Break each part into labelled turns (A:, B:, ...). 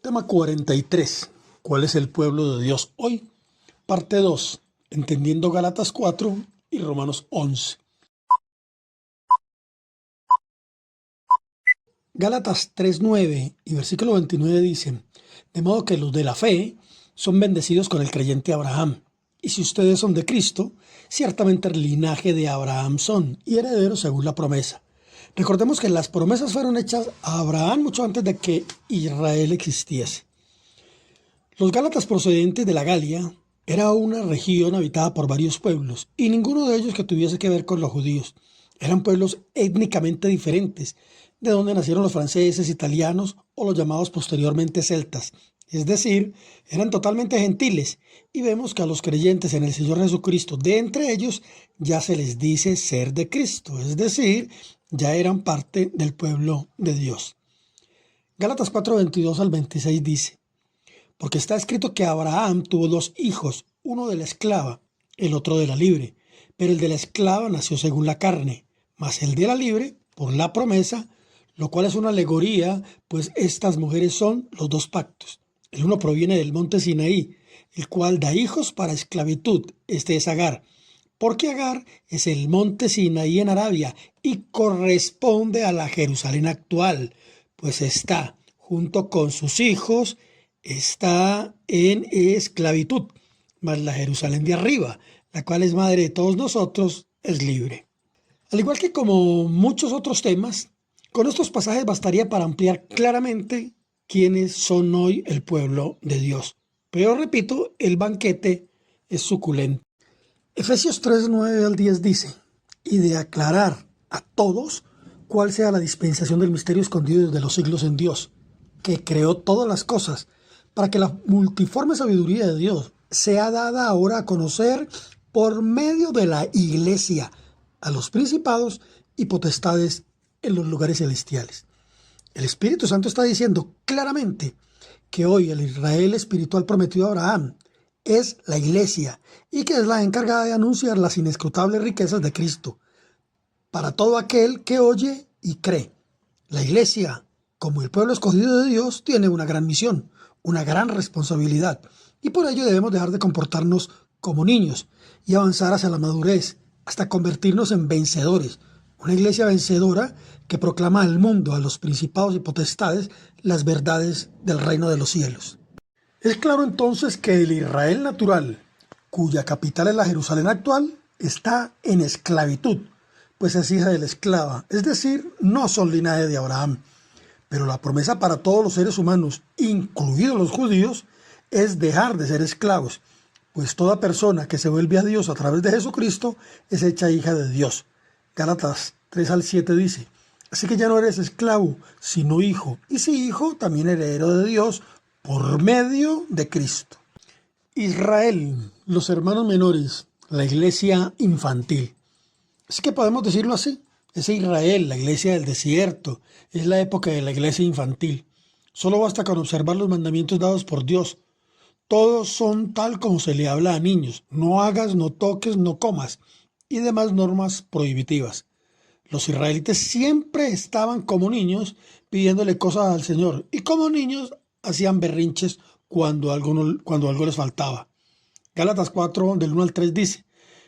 A: Tema 43. ¿Cuál es el pueblo de Dios hoy? Parte 2. Entendiendo Gálatas 4 y Romanos 11. Gálatas 3:9 y versículo 29 dicen: de modo que los de la fe son bendecidos con el creyente Abraham. Y si ustedes son de Cristo, ciertamente el linaje de Abraham son y herederos según la promesa. Recordemos que las promesas fueron hechas a Abraham mucho antes de que Israel existiese. Los Gálatas procedentes de la Galia era una región habitada por varios pueblos, y ninguno de ellos que tuviese que ver con los judíos. Eran pueblos étnicamente diferentes, de donde nacieron los franceses, italianos o los llamados posteriormente celtas. Es decir, eran totalmente gentiles, y vemos que a los creyentes en el Señor Jesucristo, de entre ellos, ya se les dice ser de Cristo, es decir, ya eran parte del pueblo de Dios. Gálatas 4:22 al 26 dice: porque está escrito que Abraham tuvo dos hijos, uno de la esclava, el otro de la libre. Pero el de la esclava nació según la carne, mas el de la libre por la promesa, lo cual es una alegoría, pues estas mujeres son los dos pactos. El uno proviene del monte Sinaí, el cual da hijos para esclavitud, este es Agar. Porque Agar es el monte Sinaí en Arabia y corresponde a la Jerusalén actual, pues está junto con sus hijos, está en esclavitud, mas la Jerusalén de arriba, la cual es madre de todos nosotros, es libre. Al igual que como muchos otros temas, con estos pasajes bastaría para ampliar claramente quiénes son hoy el pueblo de Dios. Pero repito, el banquete es suculento. Efesios 3:9 al 10 dice: y de aclarar a todos cuál sea la dispensación del misterio escondido desde los siglos en Dios, que creó todas las cosas, para que la multiforme sabiduría de Dios sea dada ahora a conocer por medio de la Iglesia a los principados y potestades en los lugares celestiales. El Espíritu Santo está diciendo claramente que hoy el Israel espiritual prometido a Abraham es la Iglesia y que es la encargada de anunciar las inescrutables riquezas de Cristo para todo aquel que oye y cree. La Iglesia, como el pueblo escogido de Dios, tiene una gran misión, una gran responsabilidad, y por ello debemos dejar de comportarnos como niños y avanzar hacia la madurez, hasta convertirnos en vencedores, una iglesia vencedora que proclama al mundo, a los principados y potestades, las verdades del reino de los cielos. Es claro entonces que el Israel natural, cuya capital es la Jerusalén actual, está en esclavitud, pues es hija de la esclava, es decir, no son linaje de Abraham. Pero la promesa para todos los seres humanos, incluidos los judíos, es dejar de ser esclavos, pues toda persona que se vuelve a Dios a través de Jesucristo es hecha hija de Dios. Gálatas 3 al 7 dice: así que ya no eres esclavo, sino hijo, y si hijo, también heredero de Dios por medio de Cristo. Israel, los hermanos menores, la iglesia infantil. Así que podemos decirlo así. Es Israel, la iglesia del desierto, es la época de la iglesia infantil. Solo basta con observar los mandamientos dados por Dios. Todos son tal como se le habla a niños: no hagas, no toques, no comas, y demás normas prohibitivas. Los israelitas siempre estaban como niños pidiéndole cosas al Señor, y como niños hacían berrinches cuando algo les faltaba. Gálatas 4, del 1 al 3 dice: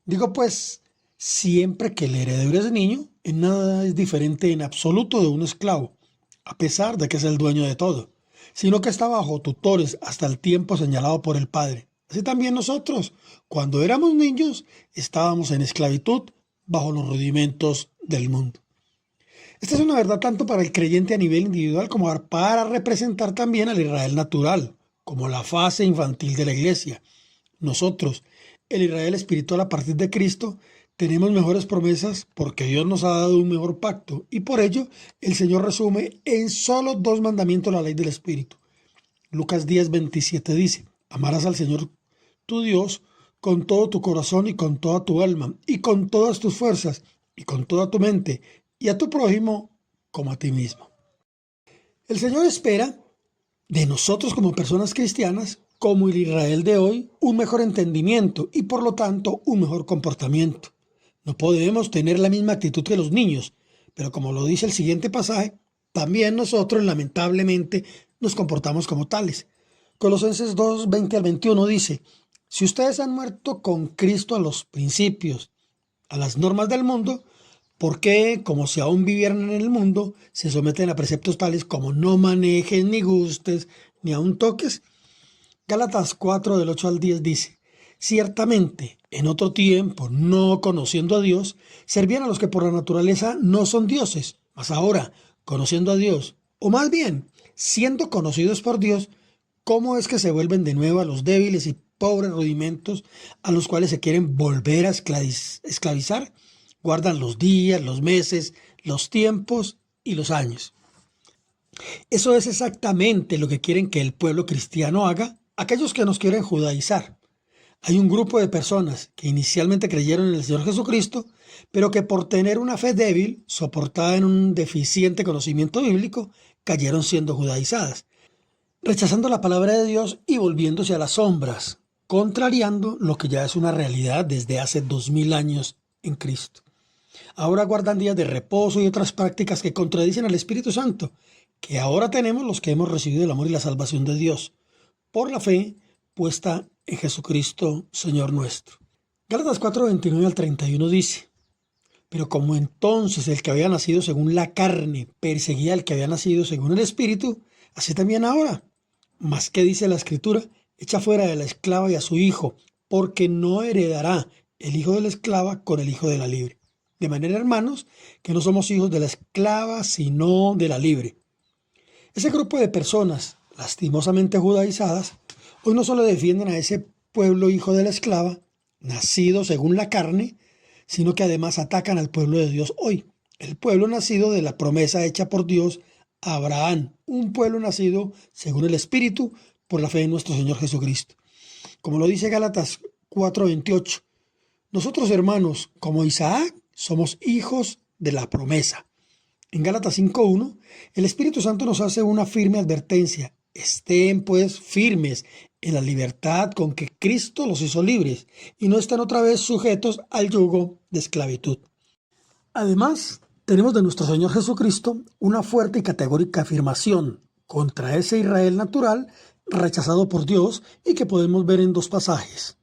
A: digo pues, siempre que el heredero es niño, en nada es diferente en absoluto de un esclavo, a pesar de que es el dueño de todo, sino que está bajo tutores hasta el tiempo señalado por el Padre. Así también nosotros, cuando éramos niños, estábamos en esclavitud bajo los rudimentos del mundo. Esta es una verdad tanto para el creyente a nivel individual como para representar también al Israel natural, como la fase infantil de la iglesia. Nosotros, el Israel espiritual a partir de Cristo, tenemos mejores promesas porque Dios nos ha dado un mejor pacto, y por ello el Señor resume en solo 2 mandamientos la ley del Espíritu. Lucas 10:27 dice: amarás al Señor tu Dios con todo tu corazón y con toda tu alma y con todas tus fuerzas y con toda tu mente, y a tu prójimo como a ti mismo. El Señor espera de nosotros como personas cristianas, como el Israel de hoy, un mejor entendimiento y por lo tanto un mejor comportamiento. No podemos tener la misma actitud que los niños, pero como lo dice el siguiente pasaje, también nosotros lamentablemente nos comportamos como tales. Colosenses 2, 20 al 21 dice, si ustedes han muerto con Cristo a los principios, a las normas del mundo, ¿por qué, como si aún vivieran en el mundo, se someten a preceptos tales como no manejes, ni gustes, ni aun toques? Gálatas 4 del 8 al 10 dice, ciertamente, en otro tiempo, no conociendo a Dios, servían a los que por la naturaleza no son dioses, mas ahora, conociendo a Dios, o más bien, siendo conocidos por Dios, ¿cómo es que se vuelven de nuevo a los débiles y pobres rudimentos a los cuales se quieren volver a esclavizar? Guardan los días, los meses, los tiempos y los años. Eso es exactamente lo que quieren que el pueblo cristiano haga aquellos que nos quieren judaizar. Hay un grupo de personas que inicialmente creyeron en el Señor Jesucristo, pero que por tener una fe débil, soportada en un deficiente conocimiento bíblico, cayeron siendo judaizadas, rechazando la palabra de Dios y volviéndose a las sombras, contrariando lo que ya es una realidad desde hace 2000 años en Cristo. Ahora guardan días de reposo y otras prácticas que contradicen al Espíritu Santo, que ahora tenemos los que hemos recibido el amor y la salvación de Dios, por la fe puesta en Jesucristo, Señor nuestro. Gálatas 4, 29 al 31 dice, pero como entonces el que había nacido según la carne perseguía al que había nacido según el Espíritu, así también ahora. Mas, ¿qué dice la Escritura? Echa fuera de la esclava y a su hijo, porque no heredará el hijo de la esclava con el hijo de la libre. De manera, hermanos, que no somos hijos de la esclava, sino de la libre. Ese grupo de personas, lastimosamente judaizadas, hoy no solo defienden a ese pueblo hijo de la esclava, nacido según la carne, sino que además atacan al pueblo de Dios hoy, el pueblo nacido de la promesa hecha por Dios a Abraham, un pueblo nacido según el Espíritu por la fe en nuestro Señor Jesucristo. Como lo dice Gálatas 4:28, nosotros hermanos, como Isaac, somos hijos de la promesa. En Gálatas 5:1, el Espíritu Santo nos hace una firme advertencia. Estén pues firmes en la libertad con que Cristo los hizo libres y no estén otra vez sujetos al yugo de esclavitud. Además, tenemos de nuestro Señor Jesucristo una fuerte y categórica afirmación contra ese Israel natural rechazado por Dios y que podemos ver en dos pasajes.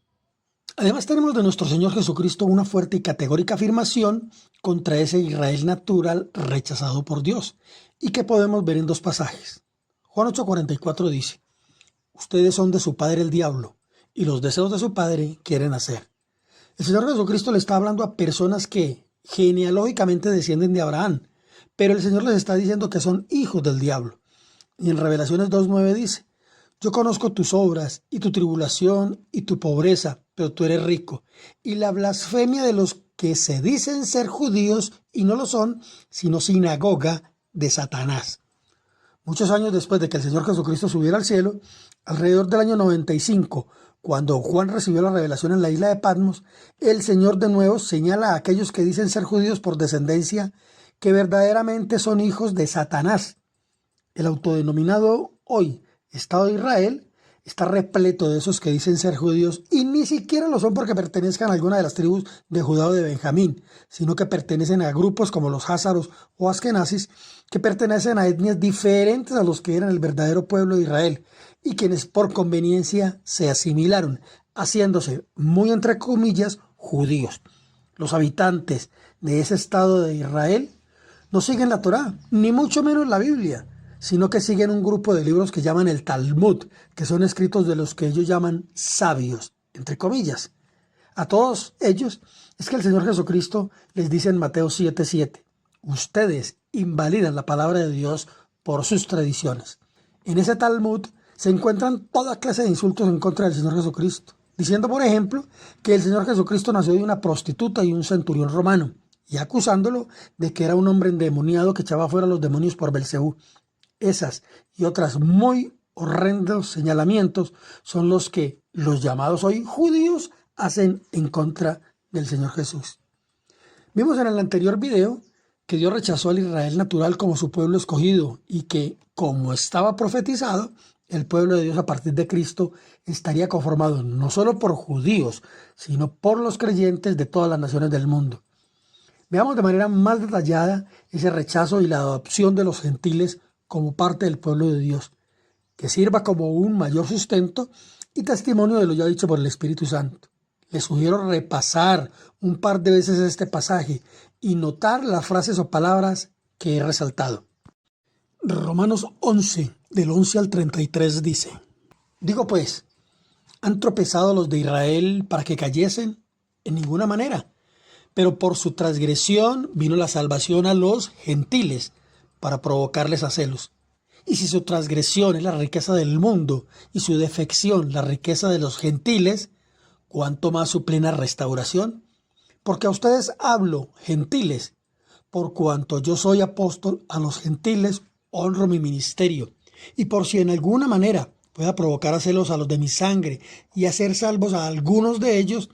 A: Además tenemos de nuestro Señor Jesucristo una fuerte y categórica afirmación contra ese Israel natural rechazado por Dios y que podemos ver en dos pasajes. Juan 8:44 dice, ustedes son de su padre el diablo y los deseos de su padre quieren hacer. El Señor Jesucristo le está hablando a personas que genealógicamente descienden de Abraham, pero el Señor les está diciendo que son hijos del diablo. Y en Revelaciones 2:9 dice, yo conozco tus obras y tu tribulación y tu pobreza, pero tú eres rico, y la blasfemia de los que se dicen ser judíos y no lo son, sino sinagoga de Satanás. Muchos años después de que el Señor Jesucristo subiera al cielo, alrededor del año 95, cuando Juan recibió la revelación en la isla de Patmos, el Señor de nuevo señala a aquellos que dicen ser judíos por descendencia que verdaderamente son hijos de Satanás. El autodenominado hoy Estado de Israel está repleto de esos que dicen ser judíos y ni siquiera lo son porque pertenezcan a alguna de las tribus de Judá o de Benjamín, sino que pertenecen a grupos como los házaros o askenazis, que pertenecen a etnias diferentes a los que eran el verdadero pueblo de Israel y quienes por conveniencia se asimilaron, haciéndose, muy entre comillas, judíos. Los habitantes de ese Estado de Israel no siguen la Torá, ni mucho menos la Biblia, sino que siguen un grupo de libros que llaman el Talmud, que son escritos de los que ellos llaman sabios, entre comillas. A todos ellos es que el Señor Jesucristo les dice en Mateo 7:7, ustedes invalidan la palabra de Dios por sus tradiciones. En ese Talmud se encuentran toda clase de insultos en contra del Señor Jesucristo, diciendo, por ejemplo, que el Señor Jesucristo nació de una prostituta y un centurión romano, y acusándolo de que era un hombre endemoniado que echaba fuera a los demonios por Belcebú. Esas y otras muy horrendos señalamientos son los que los llamados hoy judíos hacen en contra del Señor Jesús. Vimos en el anterior video que Dios rechazó al Israel natural como su pueblo escogido y que, como estaba profetizado, el pueblo de Dios a partir de Cristo estaría conformado no solo por judíos, sino por los creyentes de todas las naciones del mundo. Veamos de manera más detallada ese rechazo y la adopción de los gentiles como parte del pueblo de Dios. que sirva como un mayor sustento y testimonio de lo ya dicho por el Espíritu Santo. Les sugiero repasar un par de veces este pasaje y notar las frases o palabras que he resaltado. Romanos 11, del 11 al 33 dice: Digo pues, ¿han tropezado los de Israel para que cayesen? En ninguna manera. Pero por su transgresión vino la salvación a los gentiles para provocarles a celos. Y si su transgresión es la riqueza del mundo y su defección la riqueza de los gentiles, ¿cuánto más su plena restauración? Porque a ustedes hablo, gentiles, por cuanto yo soy apóstol a los gentiles, honro mi ministerio. Y por si en alguna manera pueda provocar a celos a los de mi sangre y hacer salvos a algunos de ellos,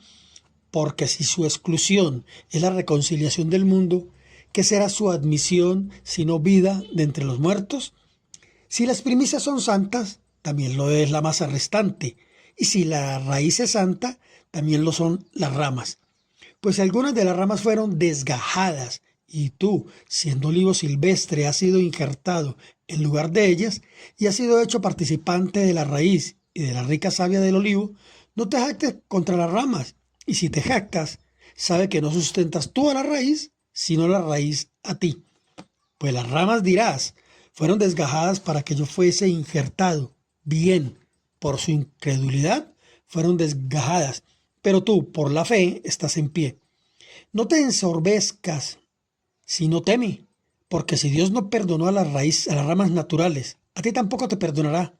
A: porque si su exclusión es la reconciliación del mundo, ¿qué será su admisión sino vida de entre los muertos? Si las primicias son santas, también lo es la masa restante, y si la raíz es santa, también lo son las ramas. Pues algunas de las ramas fueron desgajadas, y tú, siendo olivo silvestre, has sido injertado en lugar de ellas, y has sido hecho participante de la raíz y de la rica savia del olivo. No te jactes contra las ramas, y si te jactas, sabe que no sustentas tú a la raíz, sino la raíz a ti. Pues las ramas, dirás, fueron desgajadas para que yo fuese injertado. Bien, por su incredulidad fueron desgajadas, pero tú, por la fe, estás en pie. No te ensorbezcas, sino teme, porque si Dios no perdonó a a las ramas naturales, a ti tampoco te perdonará.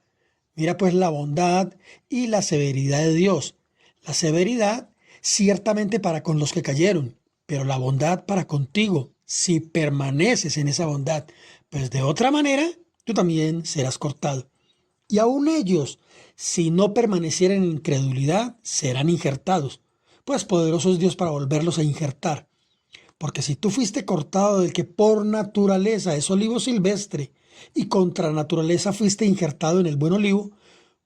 A: Mira pues la bondad y la severidad de Dios. La severidad ciertamente para con los que cayeron, pero la bondad para contigo, si permaneces en esa bondad, pues de otra manera tú también serás cortado. Y aun ellos, si no permanecieran en incredulidad, serán injertados, pues poderoso es Dios para volverlos a injertar. Porque si tú fuiste cortado del que por naturaleza es olivo silvestre, y contra naturaleza fuiste injertado en el buen olivo,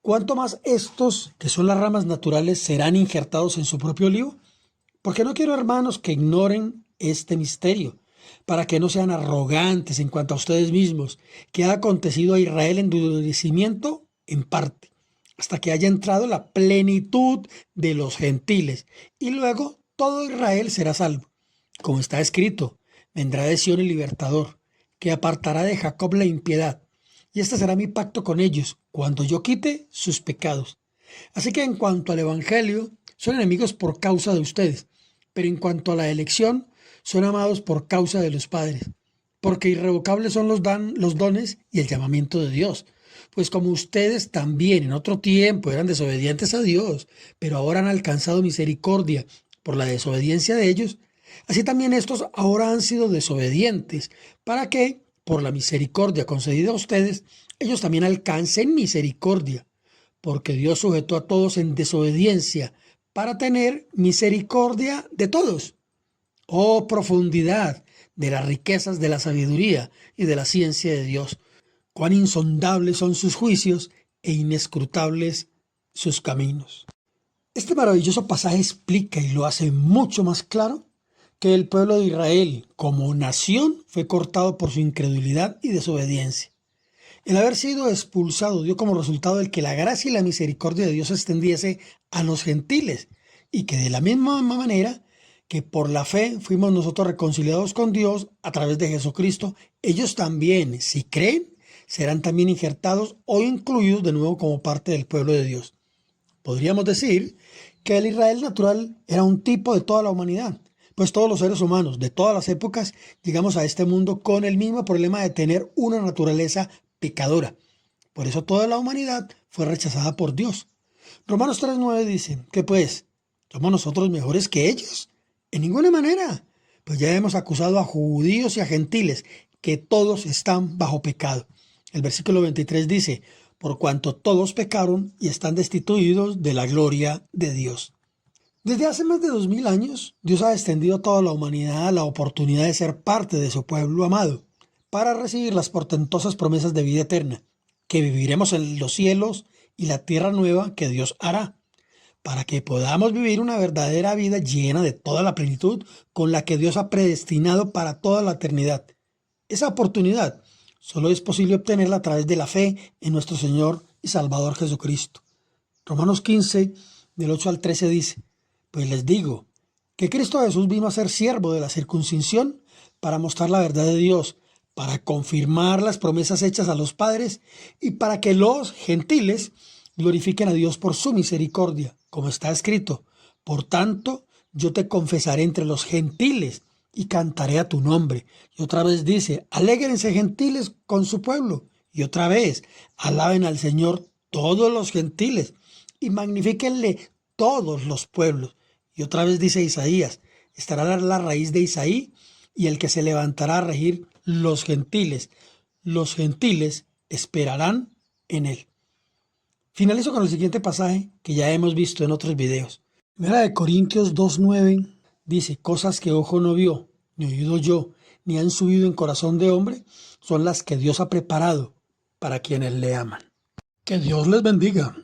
A: ¿cuánto más estos, que son las ramas naturales, serán injertados en su propio olivo? Porque no quiero, hermanos, que ignoren este misterio, para que no sean arrogantes en cuanto a ustedes mismos, que ha acontecido a Israel endurecimiento en parte, hasta que haya entrado la plenitud de los gentiles, y luego todo Israel será salvo. Como está escrito, vendrá de Sión el libertador, que apartará de Jacob la impiedad, y este será mi pacto con ellos, cuando yo quite sus pecados. Así que en cuanto al Evangelio, son enemigos por causa de ustedes, pero en cuanto a la elección, son amados por causa de los padres, porque irrevocables son los dones y el llamamiento de Dios. Pues como ustedes también en otro tiempo eran desobedientes a Dios, pero ahora han alcanzado misericordia por la desobediencia de ellos, así también estos ahora han sido desobedientes, para que, por la misericordia concedida a ustedes, ellos también alcancen misericordia, porque Dios sujetó a todos en desobediencia, para tener misericordia de todos. Oh profundidad de las riquezas de la sabiduría y de la ciencia de Dios, cuán insondables son sus juicios e inescrutables sus caminos. Este maravilloso pasaje explica y lo hace mucho más claro que el pueblo de Israel como nación fue cortado por su incredulidad y desobediencia. El haber sido expulsado dio como resultado el que la gracia y la misericordia de Dios se extendiese a los gentiles, y que de la misma manera que por la fe fuimos nosotros reconciliados con Dios a través de Jesucristo, ellos también, si creen, serán también injertados o incluidos de nuevo como parte del pueblo de Dios. Podríamos decir que el Israel natural era un tipo de toda la humanidad, pues todos los seres humanos de todas las épocas llegamos a este mundo con el mismo problema de tener una naturaleza pecadora. Por eso toda la humanidad fue rechazada por Dios. Romanos 3:9 dice que pues, ¿somos nosotros mejores que ellos? En ninguna manera, pues ya hemos acusado a judíos y a gentiles que todos están bajo pecado. El versículo 23 dice: por cuanto todos pecaron y están destituidos de la gloria de Dios. Desde hace más de 2000 años, Dios ha extendido a toda la humanidad la oportunidad de ser parte de su pueblo amado, para recibir las portentosas promesas de vida eterna, que viviremos en los cielos y la tierra nueva que Dios hará, para que podamos vivir una verdadera vida llena de toda la plenitud con la que Dios ha predestinado para toda la eternidad. Esa oportunidad solo es posible obtenerla a través de la fe en nuestro Señor y Salvador Jesucristo. Romanos 15, del 8 al 13 dice, pues les digo que Cristo Jesús vino a ser siervo de la circuncisión para mostrar la verdad de Dios, para confirmar las promesas hechas a los padres y para que los gentiles glorifiquen a Dios por su misericordia, como está escrito. Por tanto, yo te confesaré entre los gentiles y cantaré a tu nombre. Y otra vez dice, alégrense gentiles con su pueblo. Y otra vez, alaben al Señor todos los gentiles y magnifíquenle todos los pueblos. Y otra vez dice Isaías, estará la raíz de Isaí y el que se levantará a regir los gentiles. Los gentiles esperarán en él. Finalizo con el siguiente pasaje que ya hemos visto en otros videos. Primera de Corintios 2:9 dice, cosas que ojo no vio, ni oído yo, ni han subido en corazón de hombre, son las que Dios ha preparado para quienes le aman. Que Dios les bendiga.